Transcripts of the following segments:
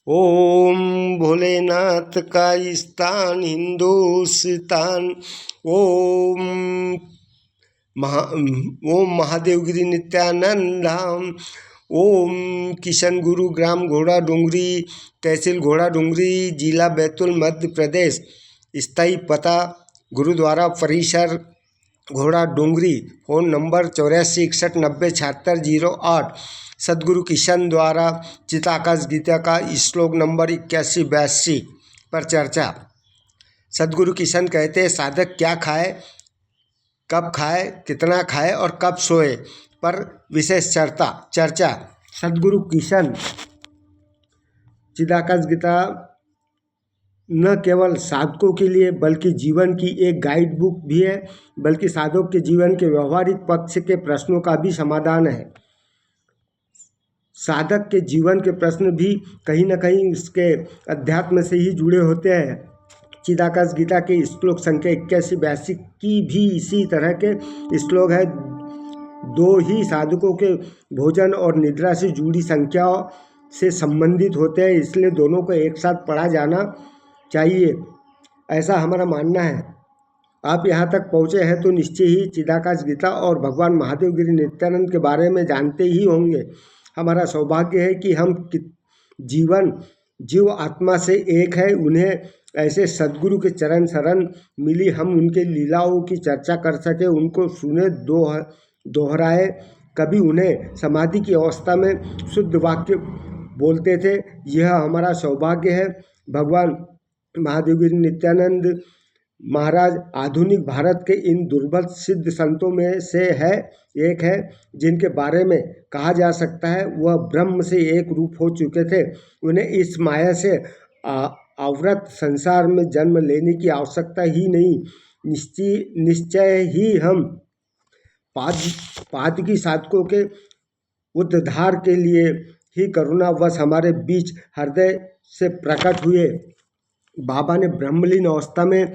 ओम भोलेनाथ का स्थान हिंदुस्तान। ओम ओम महादेवगिरी नित्यानंद धाम। ओम किशन गुरु ग्राम घोड़ा डोंगरी, तहसील घोड़ा डोंगरी, जिला बैतूल, मध्य प्रदेश। स्थायी पता गुरुद्वारा परिसर घोड़ा डोंगरी। Phone number 8461907608। सदगुरु किशन द्वारा चिताकाश गीता का श्लोक नंबर 8182 पर चर्चा। सदगुरु किशन कहते हैं, साधक क्या खाए, कब खाए, कितना खाए और कब सोए पर विशेष चर्चा। सदगुरु किशन चिताकाश गीता न केवल साधकों के लिए बल्कि जीवन की एक गाइड बुक भी है, बल्कि साधक के जीवन के व्यवहारिक पक्ष के प्रश्नों का भी समाधान है। साधक के जीवन के प्रश्न भी कहीं न कहीं उसके अध्यात्म से ही जुड़े होते हैं। चिताकाश गीता के श्लोक संख्या 8182 की भी इसी तरह के श्लोक है। दो ही साधकों के भोजन और निद्रा से जुड़ी संख्याओं से संबंधित होते हैं, इसलिए दोनों को एक साथ पढ़ा जाना चाहिए, ऐसा हमारा मानना है। आप यहाँ तक पहुँचे हैं तो निश्चय ही चिताकाश गीता और भगवान महादेवगिरी नित्यानंद के बारे में जानते ही होंगे। हमारा सौभाग्य है कि हम जीव आत्मा से एक है। उन्हें ऐसे सद्गुरु के चरण शरण मिली, हम उनके लीलाओं की चर्चा कर सके, उनको सुने, दोहराए। कभी उन्हें समाधि की अवस्था में शुद्ध वाक्य बोलते थे। यह हमारा सौभाग्य है। भगवान महादेवगिरी नित्यानंद महाराज आधुनिक भारत के इन दुर्लभ सिद्ध संतों में से एक है जिनके बारे में कहा जा सकता है वह ब्रह्म से एक रूप हो चुके थे। उन्हें इस माया से आवृत संसार में जन्म लेने की आवश्यकता ही नहीं। निश्चय ही हम पादकी साधकों के उद्धार के लिए ही करुणावश हमारे बीच हृदय से प्रकट हुए। बाबा ने ब्रह्मलीन अवस्था में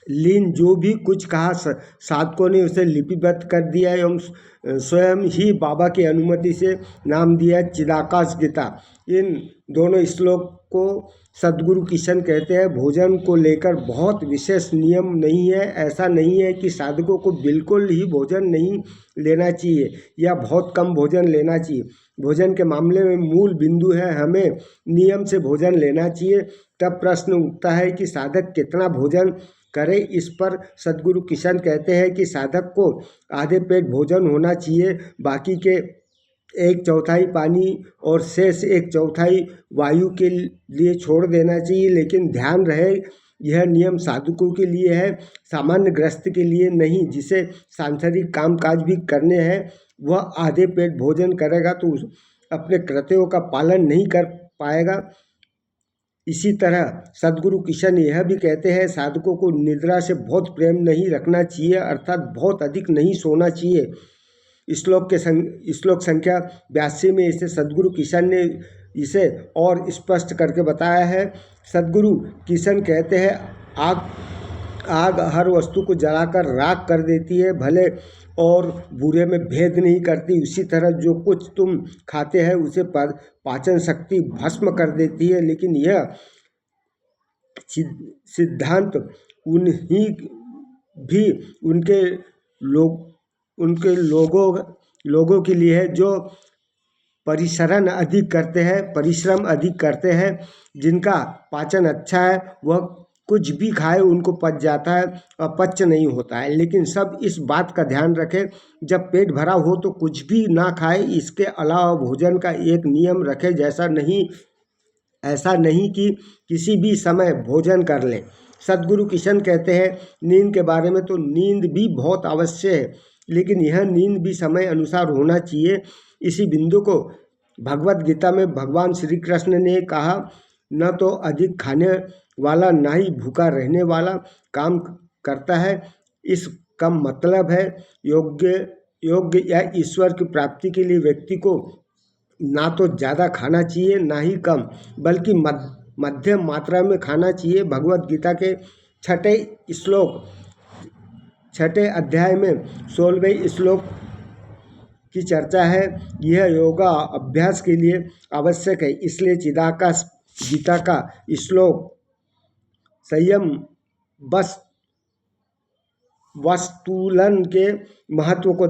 लीन जो भी कुछ कहा, साधकों ने उसे लिपिबद्ध कर दिया एवं स्वयं ही बाबा की अनुमति से नाम दिया चिताकाश गीता। इन दोनों श्लोक को सदगुरु किशन कहते हैं। भोजन को लेकर बहुत विशेष नियम नहीं है। ऐसा नहीं है कि साधकों को बिल्कुल ही भोजन नहीं लेना चाहिए या बहुत कम भोजन लेना चाहिए। भोजन के मामले में मूल बिंदु है, हमें नियम से भोजन लेना चाहिए। तब प्रश्न उठता है कि साधक कितना भोजन करे। इस पर सदगुरु किशन कहते हैं कि साधक को आधे पेट भोजन होना चाहिए, बाकी के 1/4 पानी और शेष 1/4 वायु के लिए छोड़ देना चाहिए। लेकिन ध्यान रहे, यह नियम साधकों के लिए है, सामान्य ग्रस्त के लिए नहीं। जिसे सांसारिक कामकाज भी करने हैं वह आधे पेट भोजन करेगा तो अपने कर्तव्यों का पालन नहीं कर पाएगा। इसी तरह सदगुरु किशन यह भी कहते हैं, साधकों को निद्रा से बहुत प्रेम नहीं रखना चाहिए, अर्थात बहुत अधिक नहीं सोना चाहिए। श्लोक संख्या 82 में इसे सदगुरु किशन ने इसे और स्पष्ट करके बताया है। सदगुरु किशन कहते हैं, आग हर वस्तु को जलाकर राख कर देती है, भले और बुरे में भेद नहीं करती। उसी तरह जो कुछ तुम खाते हैं उसे पाचन शक्ति भस्म कर देती है। लेकिन यह सिद्धांत उन्हीं भी उनके लोगों के लिए है जो परिश्रम अधिक करते हैं। जिनका पाचन अच्छा है वह कुछ भी खाए उनको पच जाता है, अपच नहीं होता है। लेकिन सब इस बात का ध्यान रखें, जब पेट भरा हो तो कुछ भी ना खाए। इसके अलावा भोजन का एक नियम रखें, ऐसा नहीं कि किसी भी समय भोजन कर लें। सदगुरु किशन कहते हैं, नींद के बारे में तो नींद भी बहुत आवश्यक है, लेकिन यह नींद भी समय अनुसार होना चाहिए। इसी बिंदु को भगवत गीता में भगवान श्री कृष्ण ने कहा, न तो अधिक खाने वाला ना ही भूखा रहने वाला काम करता है। इसका मतलब है योग्य या ईश्वर की प्राप्ति के लिए व्यक्ति को ना तो ज़्यादा खाना चाहिए ना ही कम, बल्कि मध्यम मात्रा में खाना चाहिए। भगवत गीता के 6 अध्याय में 16वें श्लोक की चर्चा है। यह योगा अभ्यास के लिए आवश्यक है। इसलिए चिदाकाश गीता का श्लोक संयम वस्तुलन के महत्व को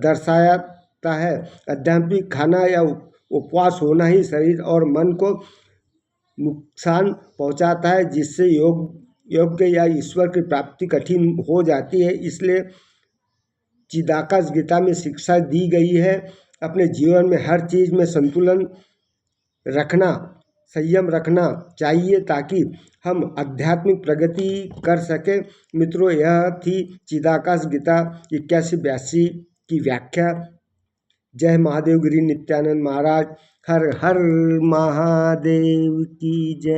दर्शाता है। आध्यात्मिक खाना या उपवास होना ही शरीर और मन को नुकसान पहुंचाता है, जिससे योग्य या ईश्वर की प्राप्ति कठिन हो जाती है। इसलिए चिदाकाश गीता में शिक्षा दी गई है, अपने जीवन में हर चीज़ में संतुलन रखना, संयम रखना चाहिए ताकि हम आध्यात्मिक प्रगति कर सकें। मित्रों, यह थी चिदाकाश गीता 81-82 की व्याख्या। जय महादेव गिरी नित्यानंद महाराज। हर हर महादेव की जय।